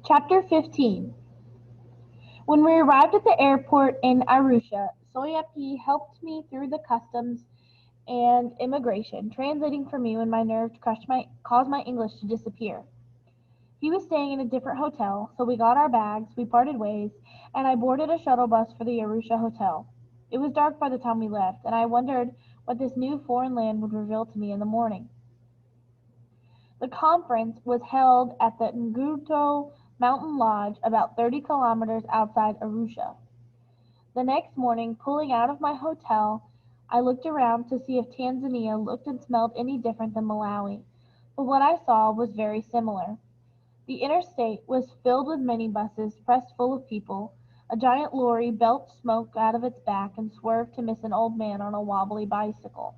Chapter 15. When we arrived at the airport in Arusha, Soyapi helped me through the customs and immigration, translating for me when my nerves caused my English to disappear. He was staying in a different hotel, so we got our bags, we parted ways, and I boarded a shuttle bus for the Arusha hotel. It was dark by the time we left, and I wondered what this new foreign land would reveal to me in the morning. The conference was held at the Nguto Mountain Lodge about 30 kilometers outside Arusha. The next morning, pulling out of my hotel, I looked around to see if Tanzania looked and smelled any different than Malawi, but what I saw was very similar. The interstate was filled with minibuses pressed full of people. A giant lorry belched smoke out of its back and swerved to miss an old man on a wobbly bicycle.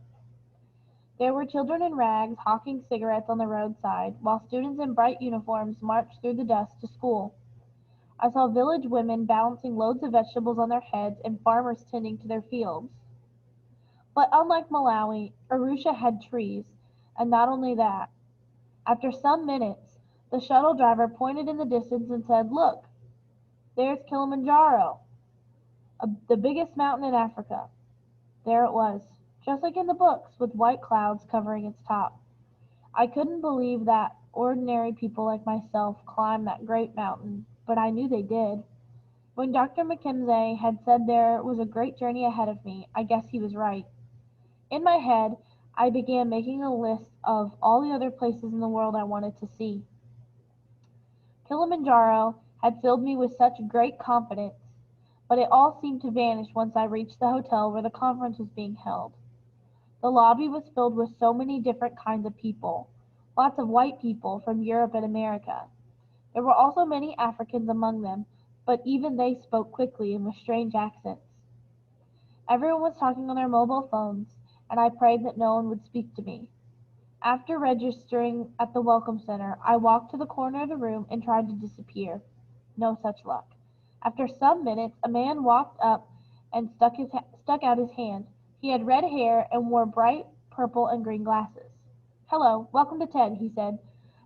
There were children in rags hawking cigarettes on the roadside, while students in bright uniforms marched through the dust to school. I saw village women balancing loads of vegetables on their heads and farmers tending to their fields. But unlike Malawi, Arusha had trees, and not only that. After some minutes, the shuttle driver pointed in the distance and said, "Look, there's Kilimanjaro, the biggest mountain in Africa." There it was, just like in the books, with white clouds covering its top. I couldn't believe that ordinary people like myself climbed that great mountain, but I knew they did. When Dr. Mackenzie had said there was a great journey ahead of me, I guess he was right. In my head, I began making a list of all the other places in the world I wanted to see. Kilimanjaro had filled me with such great confidence, but it all seemed to vanish once I reached the hotel where the conference was being held. The lobby was filled with so many different kinds of people, lots of white people from Europe and America. There were also many Africans among them, but even they spoke quickly and with strange accents. Everyone was talking on their mobile phones, and I prayed that no one would speak to me. After registering at the Welcome Center, I walked to the corner of the room and tried to disappear. No such luck. After some minutes, a man walked up and stuck out his hand. He had red hair and wore bright purple and green glasses. "Hello, welcome to TED," he said.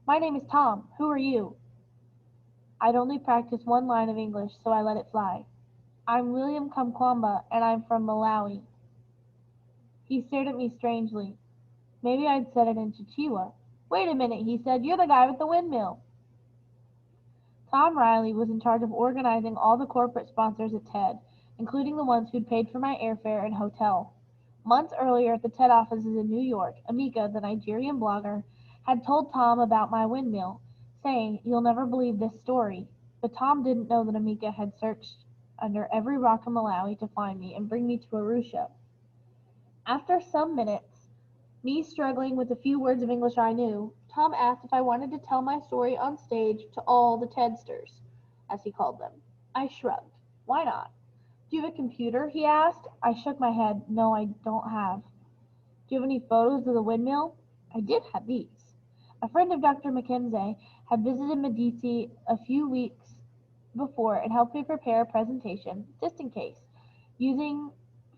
"My name is Tom. Who are you?" I'd only practiced one line of English, so I let it fly. "I'm William Kamkwamba, and I'm from Malawi." He stared at me strangely. Maybe I'd said it in Chichewa. "Wait a minute," he said. "You're the guy with the windmill." Tom Riley was in charge of organizing all the corporate sponsors at TED, including the ones who'd paid for my airfare and hotel. Months earlier at the TED offices in New York, Amika, the Nigerian blogger, had told Tom about my windmill, saying, "You'll never believe this story." But Tom didn't know that Amika had searched under every rock in Malawi to find me and bring me to Arusha. After some minutes, me struggling with the few words of English I knew, Tom asked if I wanted to tell my story on stage to all the TEDsters, as he called them. I shrugged. Why not? "Do you have a computer?" he asked. I shook my head. "No, I don't have." "Do you have any photos of the windmill?" I did have these. A friend of Dr. Mackenzie had visited Medici a few weeks before and helped me prepare a presentation, just in case, using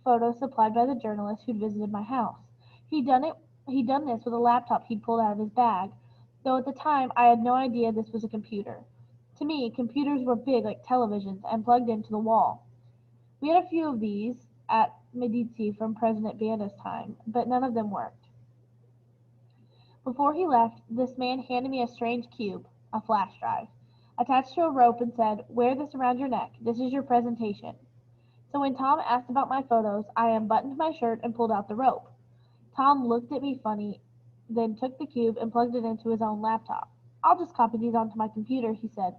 photos supplied by the journalist who'd visited my house. He'd done this with a laptop he'd pulled out of his bag, though at the time I had no idea this was a computer. To me, computers were big like televisions and plugged into the wall. We had a few of these at Medici from President Banda's time, but none of them worked. Before he left, this man handed me a strange cube, a flash drive, attached to a rope and said, "Wear this around your neck. This is your presentation." So when Tom asked about my photos, I unbuttoned my shirt and pulled out the rope. Tom looked at me funny, then took the cube and plugged it into his own laptop. "I'll just copy these onto my computer," he said.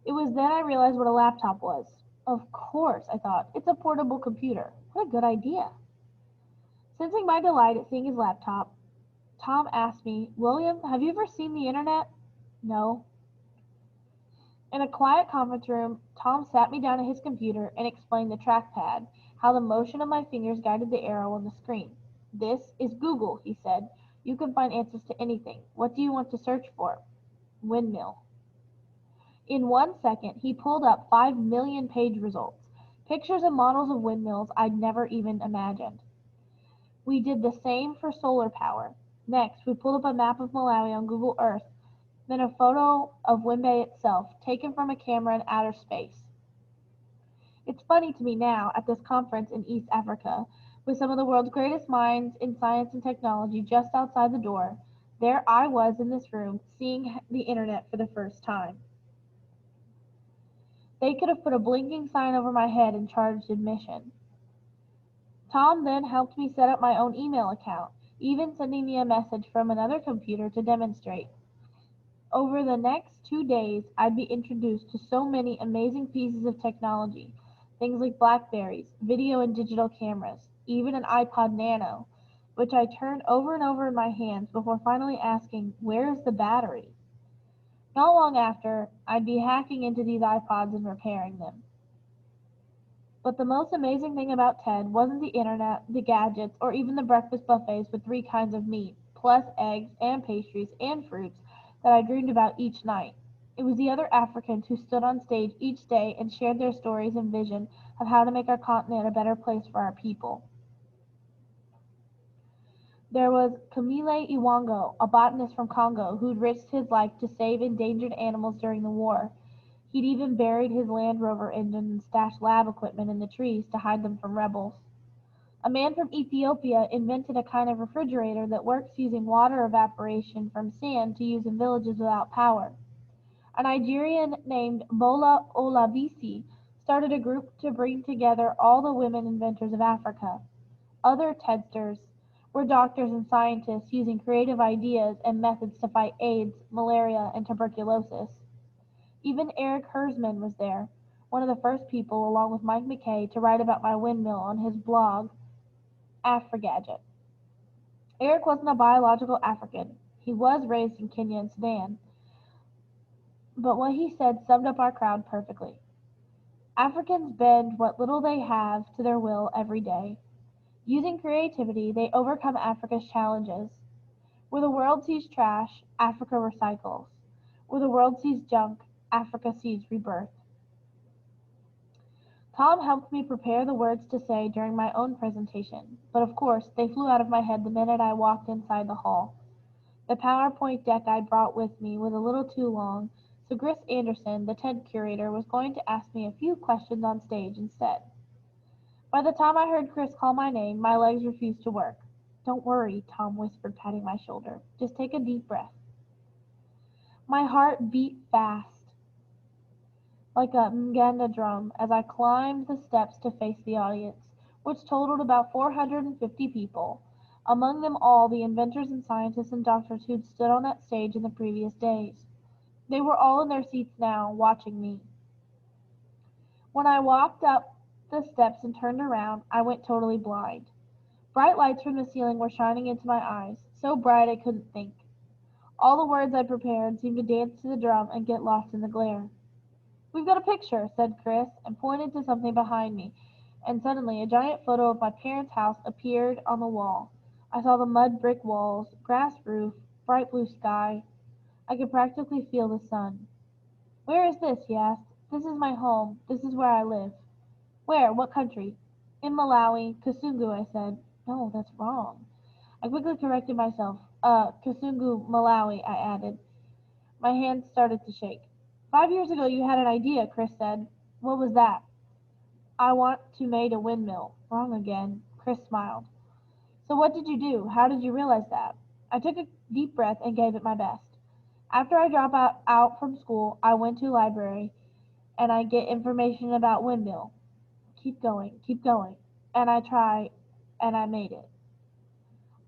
It was then I realized what a laptop was. Of course, I thought, it's a portable computer. What a good idea. Sensing my delight at seeing his laptop, Tom asked me, "William, have you ever seen the internet?" "No." In a quiet conference room, Tom sat me down at his computer and explained the trackpad, how the motion of my fingers guided the arrow on the screen. "This is Google," he said. "You can find answers to anything. What do you want to search for?" "Windmill." In 1 second, he pulled up 5 million page results, pictures and models of windmills I'd never even imagined. We did the same for solar power. Next, we pulled up a map of Malawi on Google Earth then a photo of Wimbe itself, taken from a camera in outer space. It's funny to me now, at this conference in East Africa, with some of the world's greatest minds in science and technology just outside the door, there I was in this room, seeing the internet for the first time. They could have put a blinking sign over my head and charged admission. Tom then helped me set up my own email account, even sending me a message from another computer to demonstrate. Over the next 2 days, I'd be introduced to so many amazing pieces of technology, things like Blackberries, video and digital cameras, even an iPod Nano, which I turned over and over in my hands before finally asking, "Where is the battery?" Not long after, I'd be hacking into these iPods and repairing them. But the most amazing thing about Ted wasn't the internet, the gadgets, or even the breakfast buffets with 3 kinds of meat, plus eggs and pastries and fruits that I dreamed about each night. It was the other Africans who stood on stage each day and shared their stories and vision of how to make our continent a better place for our people. There was Camille Iwango, a botanist from Congo, who'd risked his life to save endangered animals during the war. He'd even buried his Land Rover engine and stashed lab equipment in the trees to hide them from rebels. A man from Ethiopia invented a kind of refrigerator that works using water evaporation from sand to use in villages without power. A Nigerian named Bola Olabisi started a group to bring together all the women inventors of Africa. Other Tedsters were doctors and scientists using creative ideas and methods to fight AIDS, malaria, and tuberculosis. Even Eric Hersman was there, one of the first people, along with Mike McKay, to write about my windmill on his blog, Afrigadget. Eric wasn't a biological African. He was raised in Kenya and Sudan. But what he said summed up our crowd perfectly. Africans bend what little they have to their will every day. Using creativity, they overcome Africa's challenges. Where the world sees trash, Africa recycles. Where the world sees junk, Africa sees rebirth. Tom helped me prepare the words to say during my own presentation, but of course they flew out of my head the minute I walked inside the hall. The PowerPoint deck I'd brought with me was a little too long, so Chris Anderson, the TED curator, was going to ask me a few questions on stage instead. By the time I heard Chris call my name, my legs refused to work. "Don't worry," Tom whispered, patting my shoulder. "Just take a deep breath." My heart beat fast, like a Nganda drum, as I climbed the steps to face the audience, which totaled about 450 people, among them all the inventors and scientists and doctors who'd stood on that stage in the previous days. They were all in their seats now, watching me. When I walked up the steps and turned around, I went totally blind. Bright lights from the ceiling were shining into my eyes, so bright I couldn't think. All the words I'd prepared seemed to dance to the drum and get lost in the glare. "We've got a picture," said Chris, and pointed to something behind me, and suddenly a giant photo of my parents' house appeared on the wall. I saw the mud brick walls, grass roof, bright blue sky. I could practically feel the sun. "Where is this?" he asked. "This is my home. This is where I live." "Where? What country?" "In Malawi, Kasungu," I said. "No, that's wrong." I quickly corrected myself. Kasungu, Malawi," I added. My hands started to shake. "5 years ago you had an idea," Chris said. "What was that?" "I want to make a windmill." Wrong again. Chris smiled. "So what did you do? How did you realize that?" I took a deep breath and gave it my best. "After I drop out from school, I went to library and I get information about windmill. Keep going. And I try, and I made it."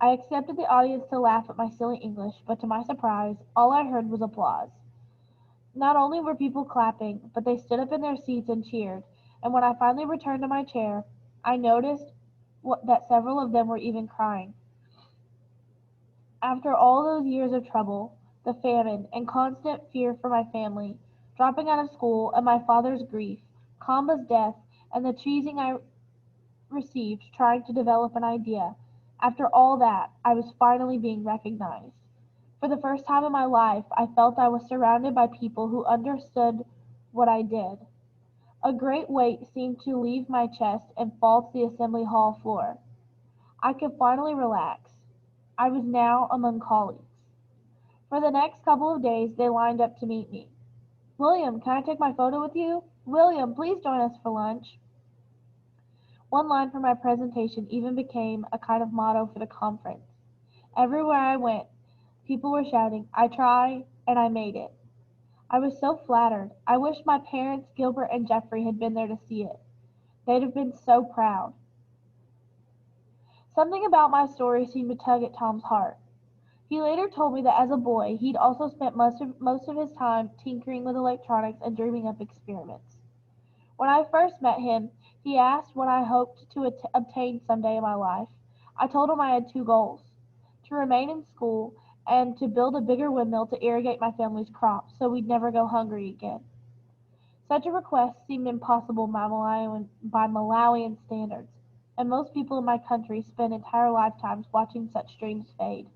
I expected the audience to laugh at my silly English, but to my surprise, all I heard was applause. Not only were people clapping, but they stood up in their seats and cheered, and when I finally returned to my chair, I noticed that several of them were even crying. After all those years of trouble, the famine, and constant fear for my family, dropping out of school, and my father's grief, Kamba's death, and the teasing I received trying to develop an idea, after all that, I was finally being recognized. For the first time in my life, I felt I was surrounded by people who understood what I did. A great weight seemed to leave my chest and fall to the assembly hall floor. I could finally relax. I was now among colleagues. For the next couple of days, they lined up to meet me. William, can I take my photo with you? William, please join us for lunch. One line from my presentation even became a kind of motto for the conference. Everywhere I went, people were shouting, I tried, and I made it. I was so flattered. I wish my parents, Gilbert and Jeffrey, had been there to see it. They'd have been so proud. Something about my story seemed to tug at Tom's heart. He later told me that as a boy, he'd also spent most of his time tinkering with electronics and dreaming up experiments. When I first met him, he asked what I hoped to obtain someday in my life. I told him I had two goals: to remain in school and to build a bigger windmill to irrigate my family's crops so we'd never go hungry again. Such a request seemed impossible by Malawian standards, and most people in my country spend entire lifetimes watching such dreams fade.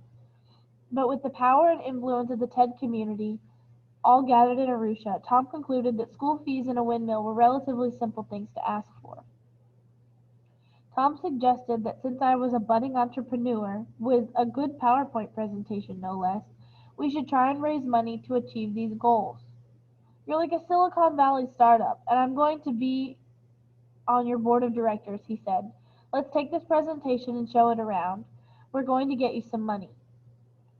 But with the power and influence of the TED community all gathered in Arusha, Tom concluded that school fees and a windmill were relatively simple things to ask for. Tom suggested that since I was a budding entrepreneur, with a good PowerPoint presentation no less, we should try and raise money to achieve these goals. You're like a Silicon Valley startup, and I'm going to be on your board of directors, he said. Let's take this presentation and show it around. We're going to get you some money.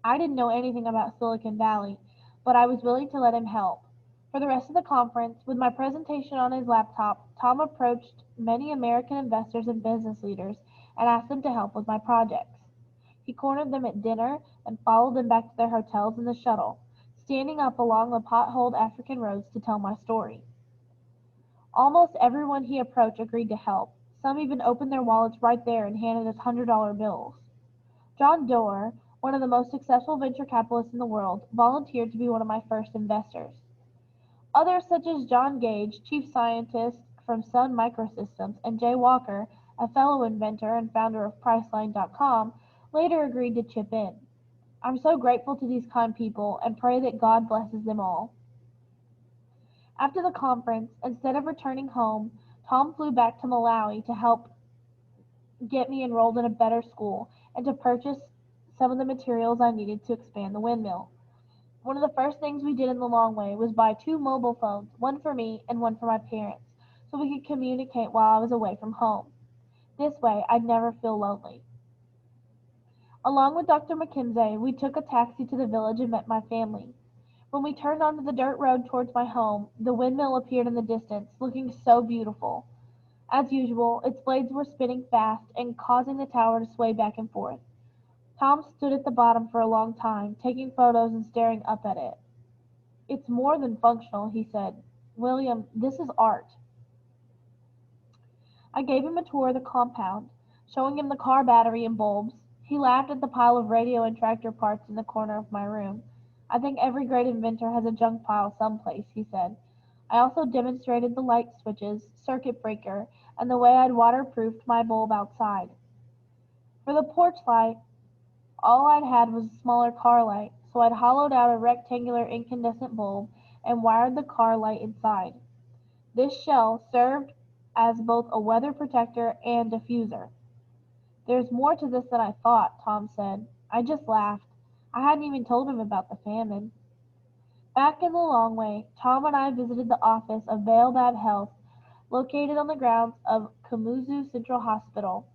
I didn't know anything about Silicon Valley, but I was willing to let him help. For the rest of the conference, with my presentation on his laptop, Tom approached many American investors and business leaders and asked them to help with my projects. He cornered them at dinner and followed them back to their hotels in the shuttle, standing up along the potholed African roads to tell my story. Almost everyone he approached agreed to help. Some even opened their wallets right there and handed us $100 bills. John Doerr, one of the most successful venture capitalists in the world, volunteered to be one of my first investors. Others such as John Gage, chief scientist from Sun Microsystems, and Jay Walker, a fellow inventor and founder of Priceline.com, later agreed to chip in. I'm so grateful to these kind people and pray that God blesses them all. After the conference, instead of returning home, Tom flew back to Malawi to help get me enrolled in a better school and to purchase some of the materials I needed to expand the windmill. One of the first things we did in the long way was buy two mobile phones, one for me and one for my parents, so we could communicate while I was away from home. This way, I'd never feel lonely. Along with Dr. McKinsey, we took a taxi to the village and met my family. When we turned onto the dirt road towards my home, the windmill appeared in the distance, looking so beautiful. As usual, its blades were spinning fast and causing the tower to sway back and forth. Tom stood at the bottom for a long time, taking photos and staring up at it. It's more than functional, he said. William, this is art. I gave him a tour of the compound, showing him the car battery and bulbs. He laughed at the pile of radio and tractor parts in the corner of my room. I think every great inventor has a junk pile someplace, he said. I also demonstrated the light switches, circuit breaker, and the way I'd waterproofed my bulb outside. For the porch light, all I'd had was a smaller car light, so I'd hollowed out a rectangular incandescent bulb and wired the car light inside. This shell served as both a weather protector and diffuser. There's more to this than I thought, Tom said. I just laughed. I hadn't even told him about the famine. Back in the long way, Tom and I visited the office of Baobab Health, located on the grounds of Kamuzu Central Hospital,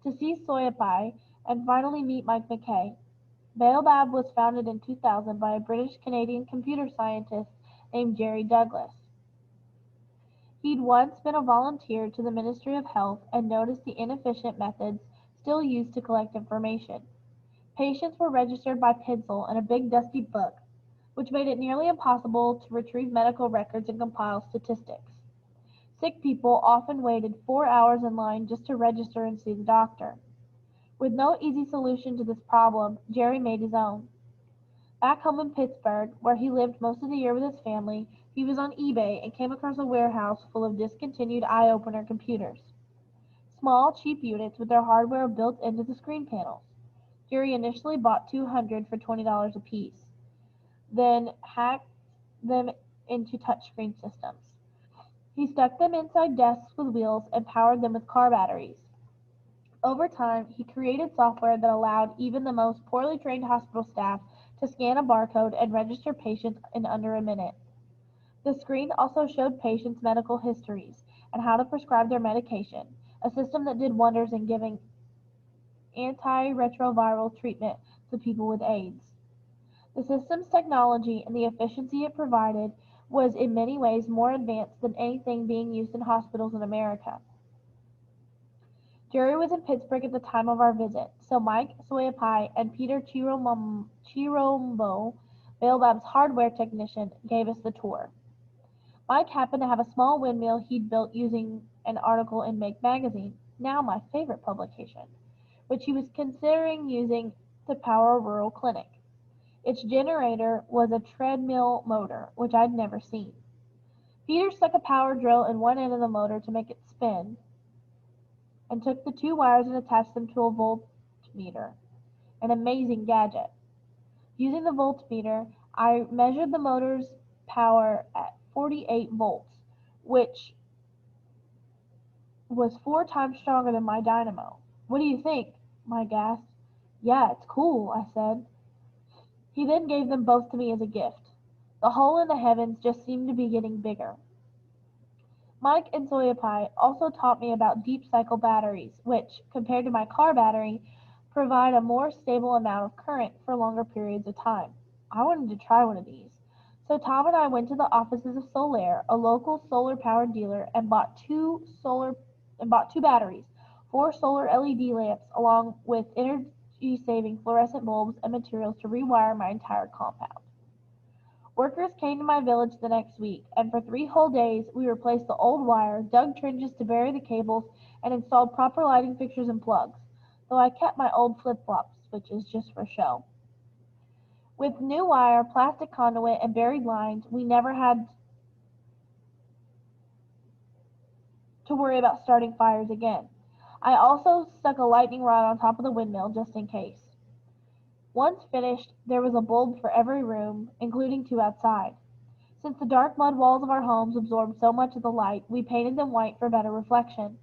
to see Soyapai and finally meet Mike McKay. Baobab was founded in 2000 by a British-Canadian computer scientist named Jerry Douglas. He'd once been a volunteer to the Ministry of Health and noticed the inefficient methods still used to collect information. Patients were registered by pencil in a big dusty book, which made it nearly impossible to retrieve medical records and compile statistics. Sick people often waited 4 hours in line just to register and see the doctor. With no easy solution to this problem, Jerry made his own. Back home in Pittsburgh, where he lived most of the year with his family, he was on eBay and came across a warehouse full of discontinued eye-opener computers. Small, cheap units with their hardware built into the screen panels. Jerry initially bought 200 for $20 apiece, then hacked them into touchscreen systems. He stuck them inside desks with wheels and powered them with car batteries. Over time, he created software that allowed even the most poorly trained hospital staff to scan a barcode and register patients in under a minute. The screen also showed patients' medical histories and how to prescribe their medication, a system that did wonders in giving antiretroviral treatment to people with AIDS. The system's technology and the efficiency it provided was in many ways more advanced than anything being used in hospitals in America. Jerry was in Pittsburgh at the time of our visit, so Mike Soyapai and Peter Chirombo, Baobab's hardware technician, gave us the tour. Mike happened to have a small windmill he'd built using an article in Make magazine, now my favorite publication, which he was considering using to power a rural clinic. Its generator was a treadmill motor, which I'd never seen. Peter stuck a power drill in one end of the motor to make it spin, and took the two wires and attached them to a voltmeter, an amazing gadget. Using the voltmeter, I measured the motor's power at 48 volts, which was 4 times stronger than my dynamo. "What do you think?" Mike asked. "Yeah, it's cool," I said. He then gave them both to me as a gift. The hole in the heavens just seemed to be getting bigger. Mike and Soyapai also taught me about deep cycle batteries, which, compared to my car battery, provide a more stable amount of current for longer periods of time. I wanted to try one of these. So Tom and I went to the offices of Solaire, a local solar-powered dealer, and bought two batteries, 4 solar LED lamps, along with energy-saving fluorescent bulbs and materials to rewire my entire compound. Workers came to my village the next week, and for 3 whole days we replaced the old wire, dug trenches to bury the cables, and installed proper lighting fixtures and plugs, though I kept my old flip-flop switches just for show. With new wire, plastic conduit, and buried lines, we never had to worry about starting fires again. I also stuck a lightning rod on top of the windmill just in case. Once finished, there was a bulb for every room, including 2 outside. Since the dark mud walls of our homes absorbed so much of the light, we painted them white for better reflection.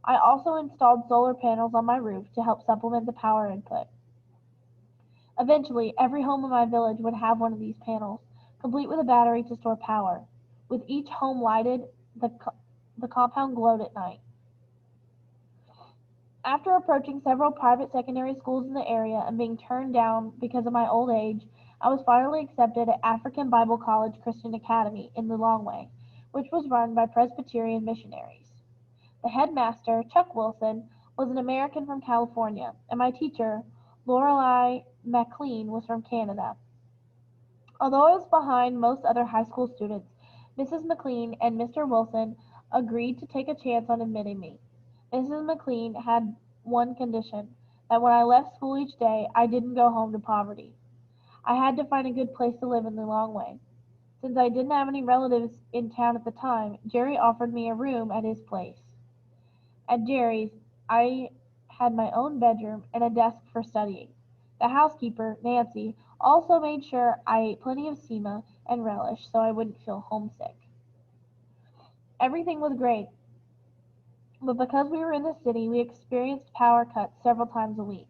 I also installed solar panels on my roof to help supplement the power input. Eventually, every home in my village would have one of these panels, complete with a battery to store power. With each home lighted, the compound glowed at night. After approaching several private secondary schools in the area and being turned down because of my old age, I was finally accepted at African Bible College Christian Academy in Lilongwe, which was run by Presbyterian missionaries. The headmaster, Chuck Wilson, was an American from California, and my teacher, Lorelei McLean, was from Canada. Although I was behind most other high school students, Mrs. McLean and Mr. Wilson agreed to take a chance on admitting me. Mrs. McLean had one condition, that when I left school each day, I didn't go home to poverty. I had to find a good place to live in Lilongwe. Since I didn't have any relatives in town at the time, Jerry offered me a room at his place. At Jerry's, I had my own bedroom and a desk for studying. The housekeeper, Nancy, also made sure I ate plenty of sema and relish so I wouldn't feel homesick. Everything was great, but because we were in the city, we experienced power cuts several times a week.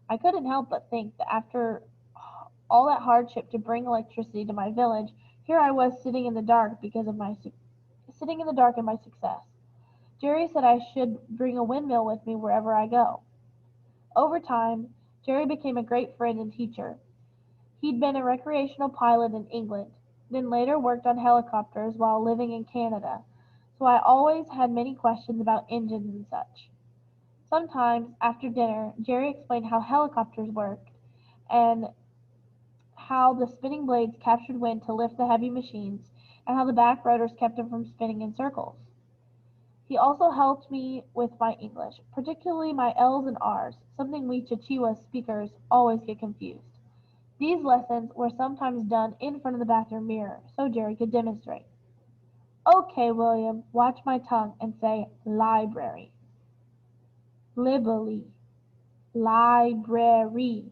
I couldn't help but think that after all that hardship to bring electricity to my village, here I was sitting in the dark in my success. Jerry said I should bring a windmill with me wherever I go. Over time, Jerry became a great friend and teacher. He'd been a recreational pilot in England, then later worked on helicopters while living in Canada, so I always had many questions about engines and such. Sometimes, after dinner, Jerry explained how helicopters worked and how the spinning blades captured wind to lift the heavy machines, and how the back rotors kept them from spinning in circles. He also helped me with my English, particularly my L's and R's, something we Chichewa speakers always get confused. These lessons were sometimes done in front of the bathroom mirror, so Jerry could demonstrate. "Okay, William, watch my tongue and say library. Libally. Library.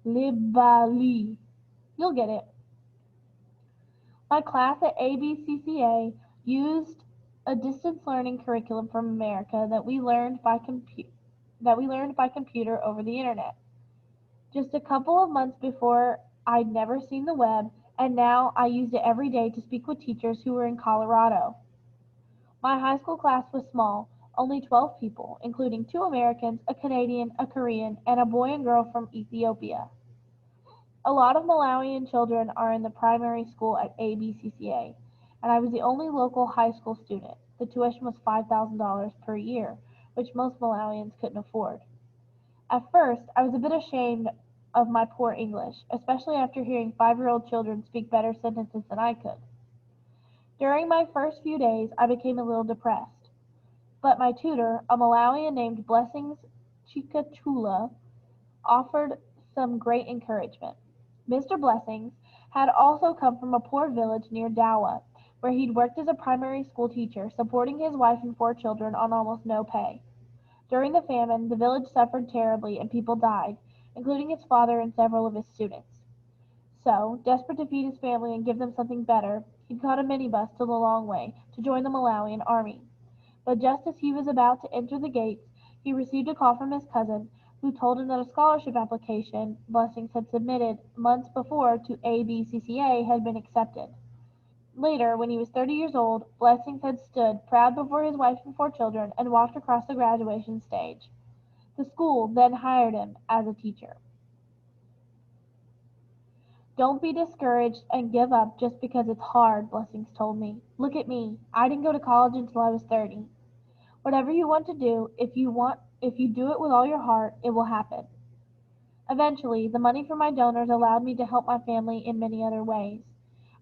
Libally. You'll get it." My class at ABCCA used a distance learning curriculum from America that we learned by computer over the internet. Just a couple of months before, I'd never seen the web, and now I used it every day to speak with teachers who were in Colorado. My high school class was small, only 12 people, including 2 Americans, a Canadian, a Korean, and a boy and girl from Ethiopia. A lot of Malawian children are in the primary school at ABCCA, and I was the only local high school student. The tuition was $5,000 per year, which most Malawians couldn't afford. At first, I was a bit ashamed of my poor English, especially after hearing 5-year-old children speak better sentences than I could. During my first few days, I became a little depressed, but my tutor, a Malawian named Blessings Chikachula, offered some great encouragement. Mr. Blessings had also come from a poor village near Dawa, where he'd worked as a primary school teacher, supporting his wife and 4 children on almost no pay. During the famine, the village suffered terribly and people died, including his father and several of his students. So, desperate to feed his family and give them something better, he'd caught a minibus to the Long Way to join the Malawian army. But just as he was about to enter the gates, he received a call from his cousin, who told him that a scholarship application Blessings had submitted months before to ABCCA had been accepted. Later, when he was 30 years old, Blessings had stood proud before his wife and 4 children and walked across the graduation stage. The school then hired him as a teacher. Don't be discouraged and give up just because it's hard, Blessings told me. Look at me. I didn't go to college until I was 30. Whatever you want to do, if you do it with all your heart, it will happen. Eventually, the money from my donors allowed me to help my family in many other ways.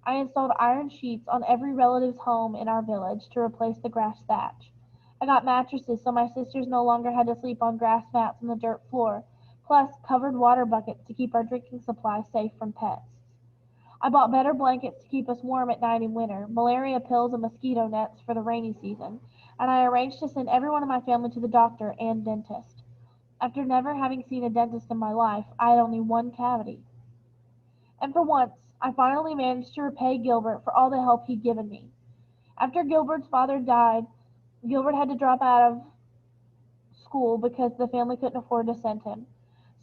I installed iron sheets on every relative's home in our village to replace the grass thatch. I got mattresses so my sisters no longer had to sleep on grass mats on the dirt floor, plus covered water buckets to keep our drinking supply safe from pests. I bought better blankets to keep us warm at night in winter, malaria pills and mosquito nets for the rainy season, and I arranged to send everyone in my family to the doctor and dentist. After never having seen a dentist in my life, I had only one cavity. And for once, I finally managed to repay Gilbert for all the help he'd given me. After Gilbert's father died, Gilbert had to drop out of school because the family couldn't afford to send him.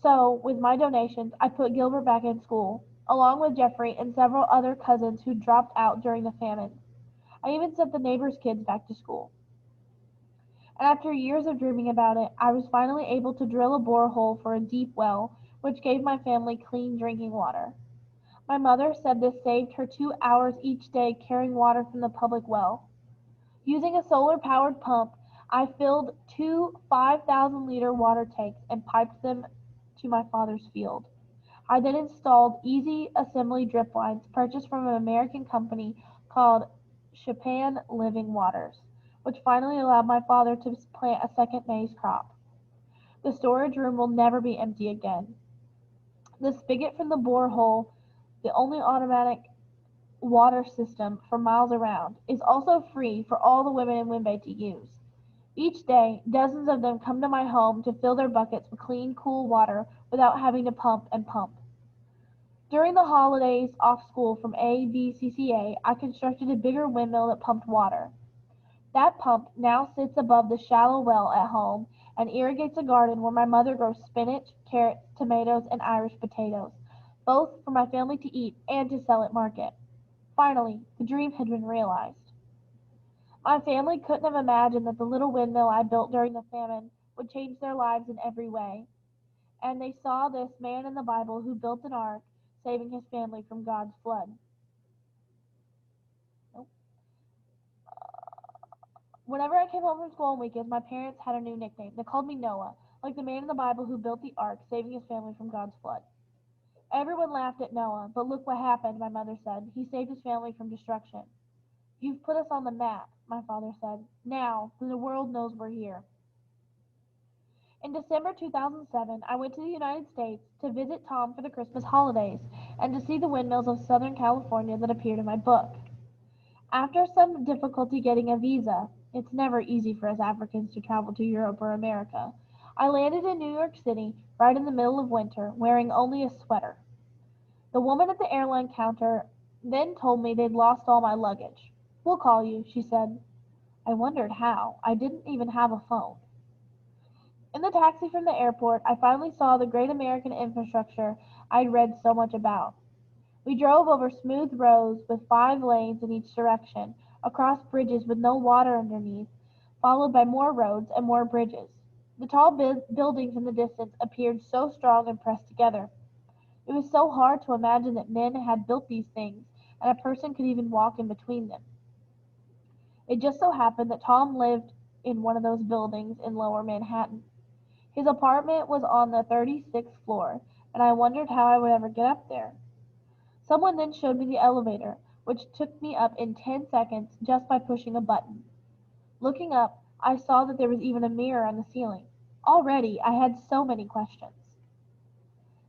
So, with my donations, I put Gilbert back in school, along with Jeffrey and several other cousins who dropped out during the famine. I even sent the neighbors' kids back to school. And after years of dreaming about it, I was finally able to drill a borehole for a deep well, which gave my family clean drinking water. My mother said this saved her 2 hours each day carrying water from the public well. Using a solar-powered pump, I filled 2 5,000-liter water tanks and piped them to my father's field. I then installed easy assembly drip lines purchased from an American company called Chopin Living Waters, which finally allowed my father to plant a second maize crop. The storage room will never be empty again. The spigot from the borehole, the only automatic water system for miles around, is also free for all the women in Wimbe to use. Each day, dozens of them come to my home to fill their buckets with clean, cool water without having to pump and pump. During the holidays off school from ABCCA, I constructed a bigger windmill that pumped water. That pump now sits above the shallow well at home and irrigates a garden where my mother grows spinach, carrots, tomatoes, and Irish potatoes, both for my family to eat and to sell at market. Finally, the dream had been realized. My family couldn't have imagined that the little windmill I built during the famine would change their lives in every way. And they saw this man in the Bible who built an ark, saving his family from God's flood. Nope. Whenever I came home from school on weekends, my parents had a new nickname. They called me Noah, like the man in the Bible who built the ark, saving his family from God's flood. Everyone laughed at Noah, but look what happened, my mother said. He saved his family from destruction. You've put us on the map, my father said. Now, the world knows we're here. In December 2007, I went to the United States to visit Tom for the Christmas holidays and to see the windmills of Southern California that appeared in my book. After some difficulty getting a visa, it's never easy for us Africans to travel to Europe or America, I landed in New York City right in the middle of winter, wearing only a sweater. The woman at the airline counter then told me they'd lost all my luggage. We'll call you, she said. I wondered how. I didn't even have a phone. In the taxi from the airport, I finally saw the great American infrastructure I'd read so much about. We drove over smooth roads with 5 lanes in each direction, across bridges with no water underneath, followed by more roads and more bridges. The tall buildings in the distance appeared so strong and pressed together. It was so hard to imagine that men had built these things and a person could even walk in between them. It just so happened that Tom lived in one of those buildings in lower Manhattan. His apartment was on the 36th floor, and I wondered how I would ever get up there. Someone then showed me the elevator, which took me up in 10 seconds just by pushing a button. Looking up, I saw that there was even a mirror on the ceiling. Already, I had so many questions.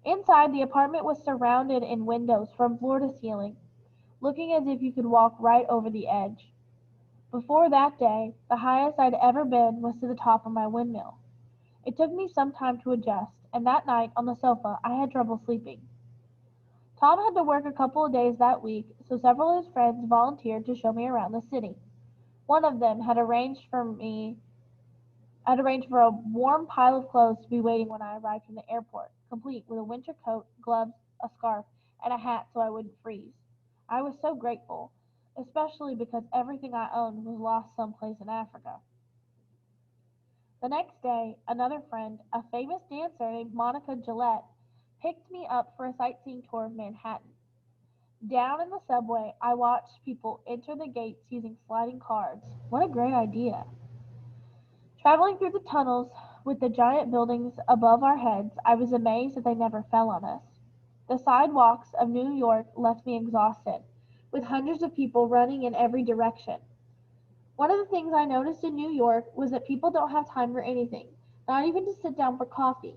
Inside, the apartment was surrounded in windows from floor to ceiling, looking as if you could walk right over the edge. Before that day, the highest I'd ever been was to the top of my windmill. It took me some time to adjust, and that night on the sofa I had trouble sleeping. Tom had to work a couple of days that week, so several of his friends volunteered to show me around the city. One of them had arranged for a warm pile of clothes to be waiting when I arrived from the airport, complete with a winter coat, gloves, a scarf, and a hat so I wouldn't freeze. I was so grateful, especially because everything I owned was lost someplace in Africa. The next day, another friend, a famous dancer named Monica Gillette, picked me up for a sightseeing tour of Manhattan. Down in the subway, I watched people enter the gates using sliding cars. What a great idea! Traveling through the tunnels with the giant buildings above our heads, I was amazed that they never fell on us. The sidewalks of New York left me exhausted, with hundreds of people running in every direction. One of the things I noticed in New York was that people don't have time for anything, not even to sit down for coffee.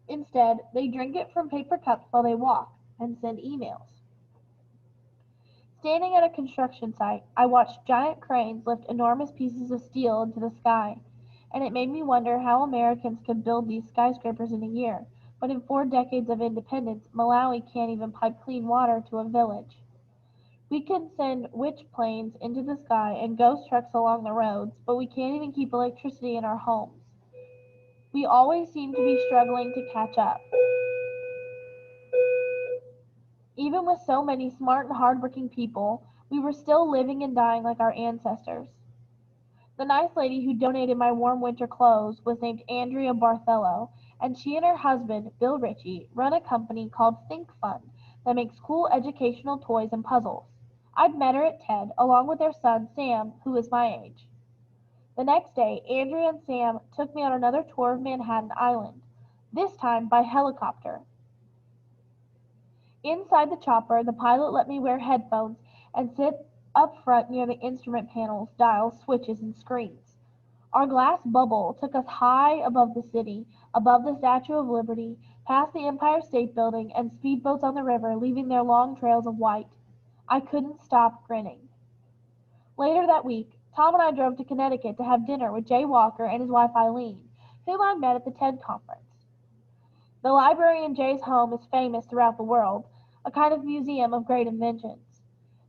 Instead, they drink it from paper cups while they walk and send emails. Standing at a construction site, I watched giant cranes lift enormous pieces of steel into the sky, and it made me wonder how Americans could build these skyscrapers in a year, but in 4 decades of independence, Malawi can't even pipe clean water to a village. We can send witch planes into the sky and ghost trucks along the roads, but we can't even keep electricity in our homes. We always seem to be struggling to catch up, even with so many smart and hardworking people. We were still living and dying like our ancestors. The nice lady who donated my warm winter clothes was named Andrea Barthelo, and she and her husband, Bill Ritchie, run a company called Think Fund that makes cool educational toys and puzzles. I'd met her at TED, along with their son, Sam, who is my age. The next day, Andrea and Sam took me on another tour of Manhattan Island, this time by helicopter. Inside the chopper, the pilot let me wear headphones and sit up front near the instrument panels, dials, switches, and screens. Our glass bubble took us high above the city, above the Statue of Liberty, past the Empire State Building, and speedboats on the river, leaving their long trails of white. I couldn't stop grinning. Later that week, Tom and I drove to Connecticut to have dinner with Jay Walker and his wife Eileen, whom I met at the TED conference. The library in Jay's home is famous throughout the world, a kind of museum of great inventions.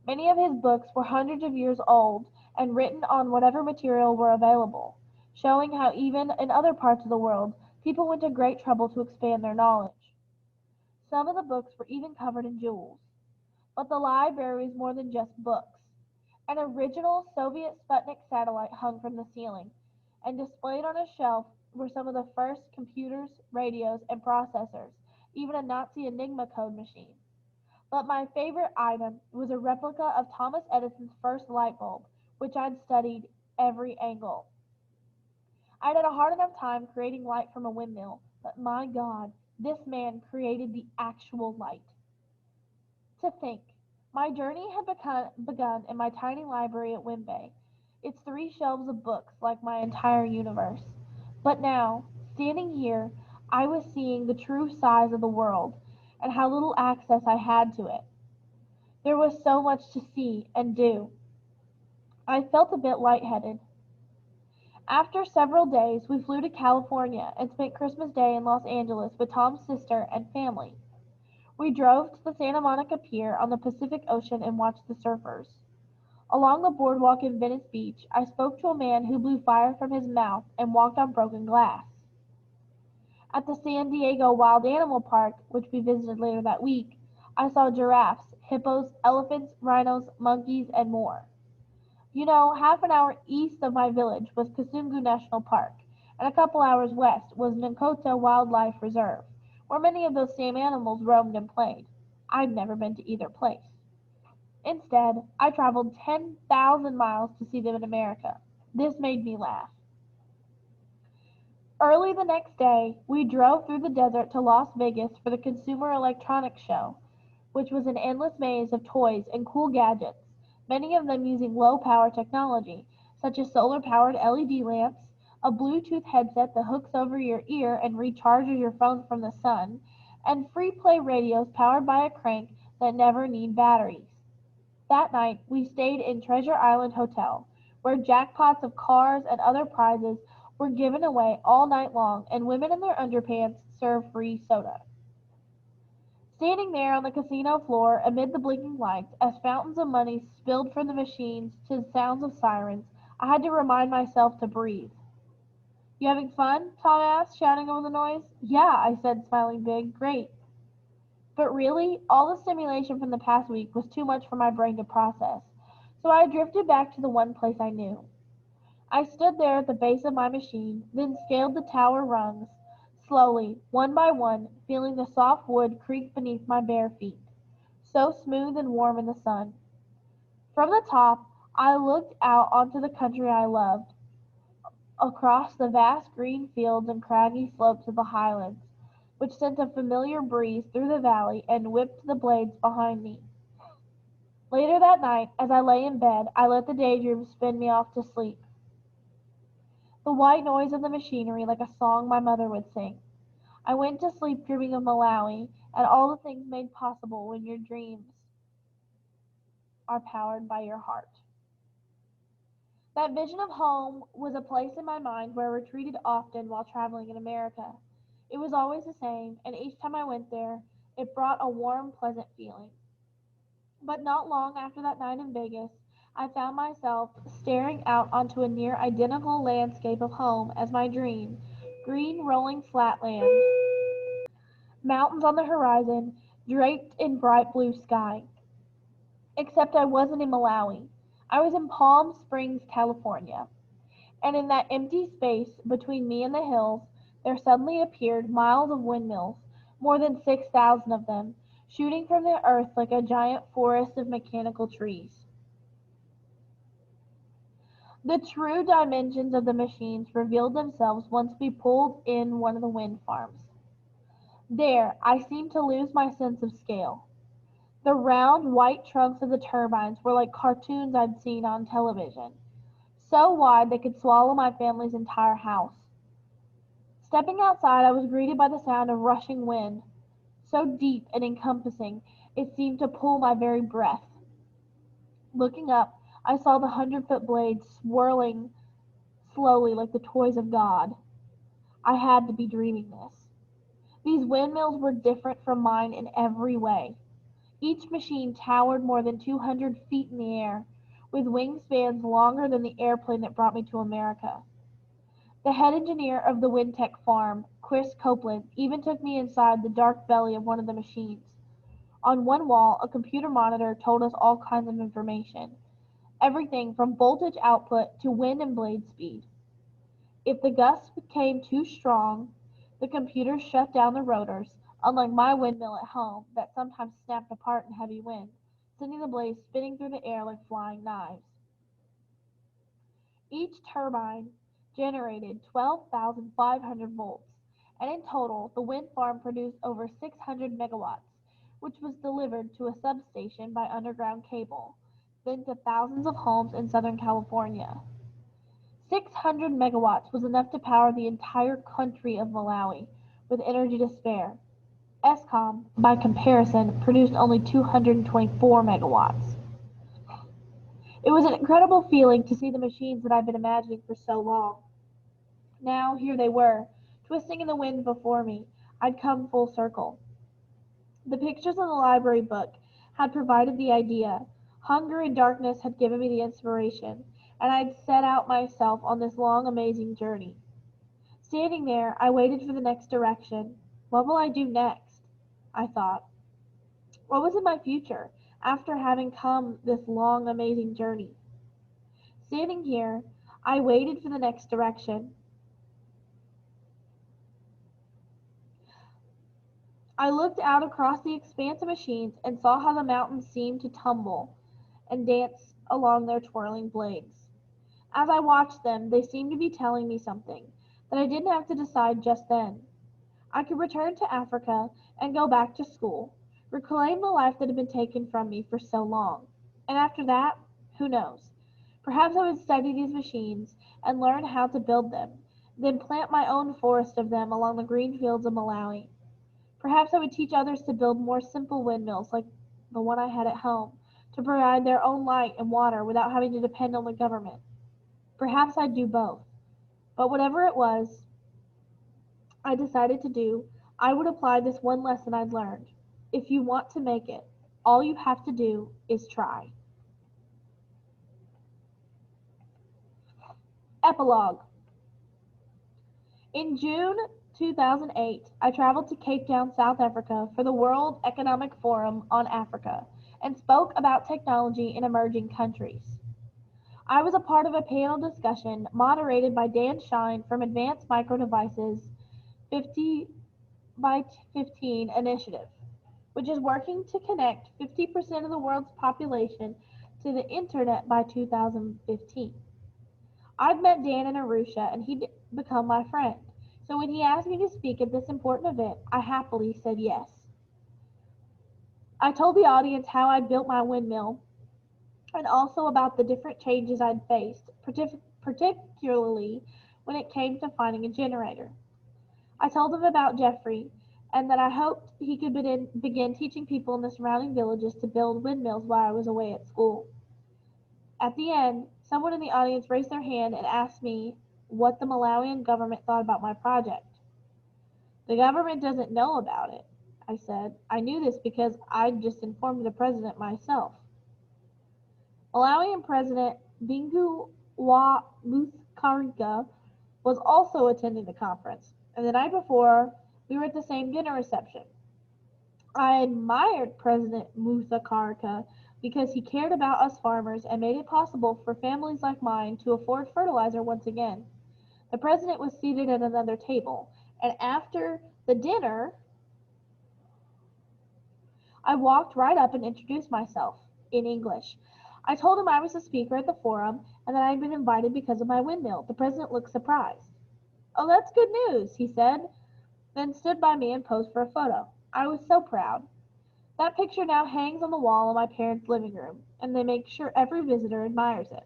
Many of his books were hundreds of years old and written on whatever material were available, showing how even in other parts of the world people went to great trouble to expand their knowledge. Some of the books were even covered in jewels. But the library was more than just books. An original Soviet Sputnik satellite hung from the ceiling, and displayed on a shelf were some of the first computers, radios, and processors, even a Nazi Enigma code machine. But my favorite item was a replica of Thomas Edison's first light bulb, which I'd studied every angle. I'd had a hard enough time creating light from a windmill, but my God, this man created the actual light. To think, my journey had begun in my tiny library at Wimbay, its 3 shelves of books like my entire universe. But now, standing here, I was seeing the true size of the world, and how little access I had to it. There was so much to see and do. I felt a bit lightheaded. After several days, we flew to California and spent Christmas Day in Los Angeles with Tom's sister and family. We drove to the Santa Monica Pier on the Pacific Ocean and watched the surfers. Along the boardwalk in Venice Beach, I spoke to a man who blew fire from his mouth and walked on broken glass. At the San Diego Wild Animal Park, which we visited later that week, I saw giraffes, hippos, elephants, rhinos, monkeys, and more. Half an hour east of my village was Kasungu National Park, and a couple hours west was Nkota Wildlife Reserve, where many of those same animals roamed and played. I'd never been to either place. Instead, I traveled 10,000 miles to see them in America. This made me laugh. Early the next day, we drove through the desert to Las Vegas for the Consumer Electronics Show, which was an endless maze of toys and cool gadgets, many of them using low-power technology, such as solar-powered LED lamps, a Bluetooth headset that hooks over your ear and recharges your phone from the sun, and free play radios powered by a crank that never need batteries. That night, we stayed in Treasure Island Hotel, where jackpots of cars and other prizes were given away all night long, and women in their underpants served free soda. Standing there on the casino floor amid the blinking lights, as fountains of money spilled from the machines to the sounds of sirens, I had to remind myself to breathe. "You having fun?" Tom asked, shouting over the noise. "Yeah," I said, smiling big. "Great." But really, all the stimulation from the past week was too much for my brain to process, so I drifted back to the one place I knew. I stood there at the base of my machine, then scaled the tower rungs, slowly, one by one, feeling the soft wood creak beneath my bare feet, so smooth and warm in the sun. From the top, I looked out onto the country I loved, across the vast green fields and craggy slopes of the highlands, which sent a familiar breeze through the valley and whipped the blades behind me. Later that night, as I lay in bed, I let the daydream spin me off to sleep. The white noise of the machinery like a song my mother would sing. I went to sleep dreaming of Malawi and all the things made possible when your dreams are powered by your heart. That vision of home was a place in my mind where I retreated often while traveling in America. It was always the same, and each time I went there, it brought a warm, pleasant feeling. But not long after that night in Vegas, I found myself staring out onto a near identical landscape of home as my dream, green rolling flatland, mountains on the horizon, draped in bright blue sky. Except I wasn't in Malawi. I was in Palm Springs, California. And in that empty space between me and the hills, there suddenly appeared miles of windmills, more than 6,000 of them, shooting from the earth like a giant forest of mechanical trees. The true dimensions of the machines revealed themselves once we pulled in one of the wind farms. There, I seemed to lose my sense of scale. The round, white trunks of the turbines were like cartoons I'd seen on television, so wide they could swallow my family's entire house. Stepping outside, I was greeted by the sound of rushing wind, so deep and encompassing it seemed to pull my very breath. Looking up, I saw the 100-foot blades swirling slowly like the toys of God. I had to be dreaming this. These windmills were different from mine in every way. Each machine towered more than 200 feet in the air, with wingspans longer than the airplane that brought me to America. The head engineer of the Windtech farm, Chris Copeland, even took me inside the dark belly of one of the machines. On one wall, a computer monitor told us all kinds of information, everything from voltage output to wind and blade speed. If the gusts became too strong, the computer shut down the rotors, unlike my windmill at home that sometimes snapped apart in heavy wind, sending the blades spinning through the air like flying knives. Each turbine generated 12,500 volts, and in total the wind farm produced over 600 megawatts, which was delivered to a substation by underground cable, then to thousands of homes in Southern California. 600 megawatts was enough to power the entire country of Malawi, with energy to spare. Escom, by comparison, produced only 224 megawatts. It was an incredible feeling to see the machines that I'd been imagining for so long. Now, here they were, twisting in the wind before me. I'd come full circle. The pictures in the library book had provided the idea. Hunger and darkness had given me the inspiration, and I'd set out myself on this long, amazing journey. Standing there, I waited for the next direction. What will I do next? I thought. What was in my future after having come this long, amazing journey? Standing here, I waited for the next direction. I looked out across the expanse of machines and saw how the mountains seemed to tumble and dance along their twirling blades. As I watched them, they seemed to be telling me something that I didn't have to decide just then. I could return to Africa and go back to school, reclaim the life that had been taken from me for so long. And after that, who knows? Perhaps I would study these machines and learn how to build them, then plant my own forest of them along the green fields of Malawi. Perhaps I would teach others to build more simple windmills like the one I had at home, to provide their own light and water without having to depend on the government. Perhaps I'd do both. But whatever it was I decided to do, I would apply this one lesson I'd learned. If you want to make it, all you have to do is try. Epilogue. In June 2008, I traveled to Cape Town, South Africa for the World Economic Forum on Africa and spoke about technology in emerging countries. I was a part of a panel discussion moderated by Dan Shine from Advanced Micro Devices 50 by 15 initiative, which is working to connect 50% of the world's population to the internet by 2015. I'd met Dan in Arusha and he'd become my friend. So when he asked me to speak at this important event, I happily said yes. I told the audience how I'd built my windmill and also about the different changes I'd faced, particularly when it came to finding a generator. I told them about Jeffrey and that I hoped he could begin teaching people in the surrounding villages to build windmills while I was away at school. At the end, someone in the audience raised their hand and asked me what the Malawian government thought about my project. The government doesn't know about it, I said. I knew this because I'd just informed the president myself. Malawian President Bingu wa Mutharika was also attending the conference, and the night before, we were at the same dinner reception. I admired President Mutharika because he cared about us farmers and made it possible for families like mine to afford fertilizer once again. The president was seated at another table, and after the dinner, I walked right up and introduced myself in English. I told him I was the speaker at the forum and that I had been invited because of my windmill. The president looked surprised. "Oh, that's good news," he said, then stood by me and posed for a photo. I was so proud. That picture now hangs on the wall in my parents' living room, and they make sure every visitor admires it.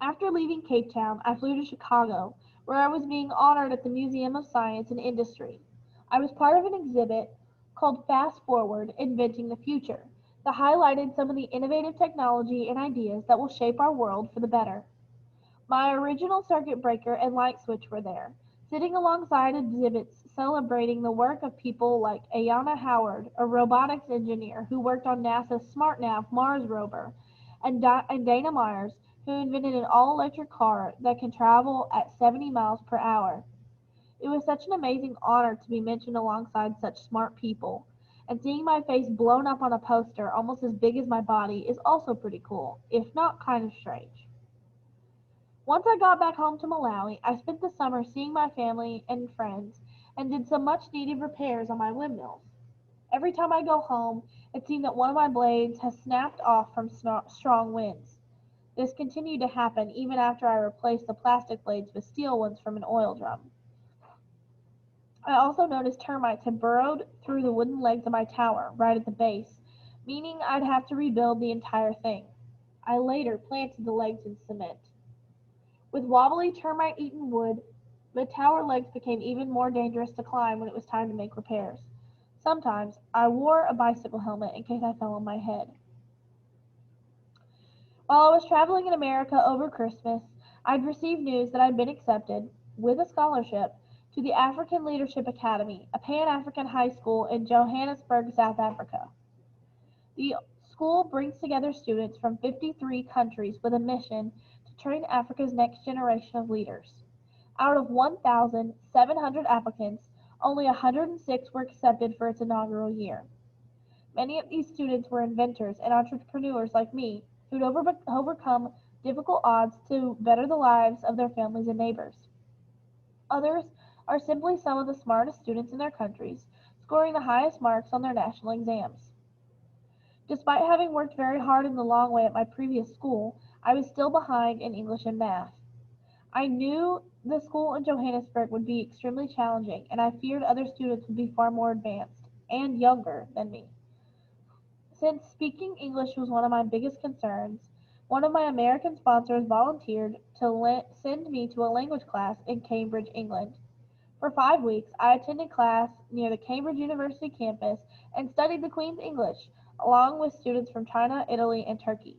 After leaving Cape Town, I flew to Chicago, where I was being honored at the Museum of Science and Industry. I was part of an exhibit called Fast Forward, Inventing the Future, that highlighted some of the innovative technology and ideas that will shape our world for the better. My original circuit breaker and light switch were there, sitting alongside exhibits celebrating the work of people like Ayana Howard, a robotics engineer who worked on NASA's SmartNav Mars rover, and Dana Myers, who invented an all-electric car that can travel at 70 miles per hour. It was such an amazing honor to be mentioned alongside such smart people, and seeing my face blown up on a poster almost as big as my body is also pretty cool, if not kind of strange. Once I got back home to Malawi, I spent the summer seeing my family and friends and did some much needed repairs on my windmills. Every time I go home, it seems that one of my blades has snapped off from strong winds. This continued to happen even after I replaced the plastic blades with steel ones from an oil drum. I also noticed termites had burrowed through the wooden legs of my tower, right at the base, meaning I'd have to rebuild the entire thing. I later planted the legs in cement. With wobbly termite-eaten wood, the tower legs became even more dangerous to climb when it was time to make repairs. Sometimes I wore a bicycle helmet in case I fell on my head. While I was traveling in America over Christmas, I'd received news that I'd been accepted, with a scholarship, to the African Leadership Academy, a Pan-African high school in Johannesburg, South Africa. The school brings together students from 53 countries with a mission to train Africa's next generation of leaders. Out of 1,700 applicants, only 106 were accepted for its inaugural year. Many of these students were inventors and entrepreneurs like me who'd overcome difficult odds to better the lives of their families and neighbors. Others are simply some of the smartest students in their countries, scoring the highest marks on their national exams. Despite having worked very hard in the long way at my previous school, I was still behind in English and math. I knew the school in Johannesburg would be extremely challenging, and I feared other students would be far more advanced and younger than me. Since speaking English was one of my biggest concerns, one of my American sponsors volunteered to send me to a language class in Cambridge, England. For 5 weeks, I attended class near the Cambridge University campus and studied the Queen's English, along with students from China, Italy, and Turkey.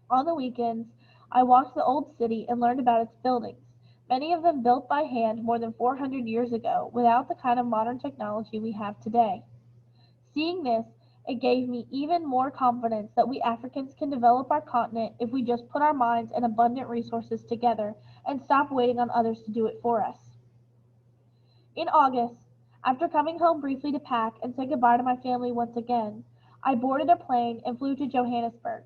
On the weekends, I walked the old city and learned about its buildings, many of them built by hand more than 400 years ago without the kind of modern technology we have today. Seeing this, it gave me even more confidence that we Africans can develop our continent if we just put our minds and abundant resources together and stop waiting on others to do it for us. In August, after coming home briefly to pack and say goodbye to my family once again, I boarded a plane and flew to Johannesburg.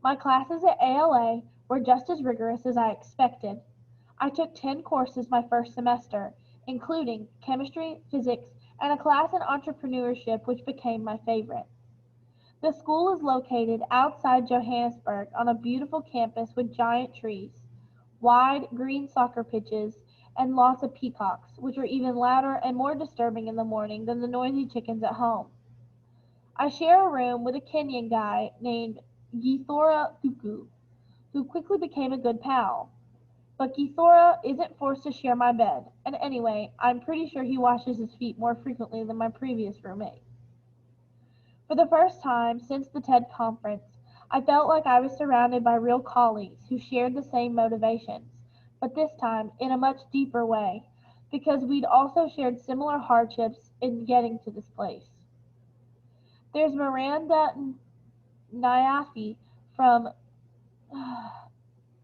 My classes at ALA were just as rigorous as I expected. I took 10 courses my first semester, including chemistry, physics, and a class in entrepreneurship which became my favorite. The school is located outside Johannesburg on a beautiful campus with giant trees, wide green soccer pitches, and lots of peacocks, which are even louder and more disturbing in the morning than the noisy chickens at home. I share a room with a Kenyan guy named Githora Thuku, who quickly became a good pal. But Githora isn't forced to share my bed, and anyway, I'm pretty sure he washes his feet more frequently than my previous roommate. For the first time since the TED conference, I felt like I was surrounded by real colleagues who shared the same motivations, but this time in a much deeper way, because we'd also shared similar hardships in getting to this place. There's Miranda Nayafi from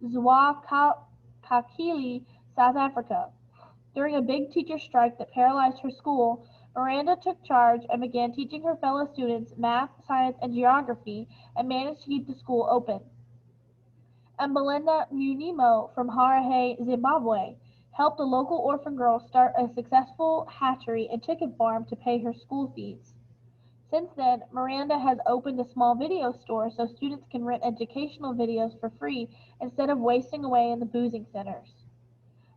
Zwakakili, South Africa. During a big teacher strike that paralyzed her school, Miranda took charge and began teaching her fellow students math, science, and geography and managed to keep the school open. And Belinda Munimo from Harare, Zimbabwe, helped a local orphan girl start a successful hatchery and chicken farm to pay her school fees. Since then, Miranda has opened a small video store so students can rent educational videos for free instead of wasting away in the boozing centers.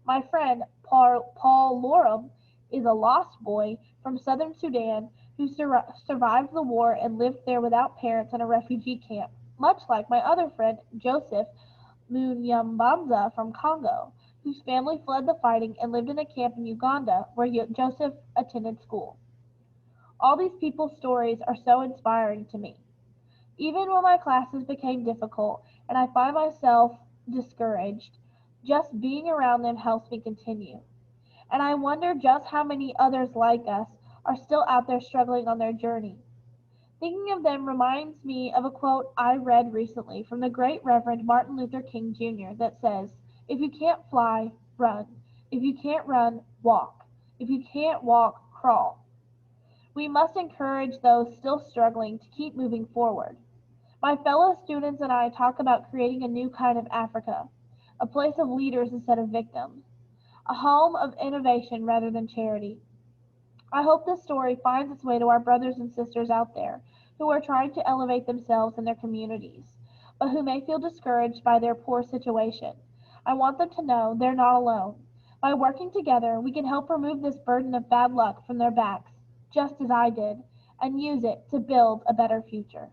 My friend, Paul Loram, is a lost boy from southern Sudan who survived the war and lived there without parents in a refugee camp, much like my other friend, Joseph Munyambamza from Congo, whose family fled the fighting and lived in a camp in Uganda where Joseph attended school. All these people's stories are so inspiring to me. Even when my classes became difficult and I find myself discouraged, just being around them helps me continue. And I wonder just how many others like us are still out there struggling on their journey. Thinking of them reminds me of a quote I read recently from the great Reverend Martin Luther King Jr. that says, "If you can't fly, run. If you can't run, walk. If you can't walk, crawl." We must encourage those still struggling to keep moving forward. My fellow students and I talk about creating a new kind of Africa, a place of leaders instead of victims, a home of innovation rather than charity. I hope this story finds its way to our brothers and sisters out there who are trying to elevate themselves and their communities, but who may feel discouraged by their poor situation. I want them to know they're not alone. By working together, we can help remove this burden of bad luck from their backs, just as I did, and use it to build a better future.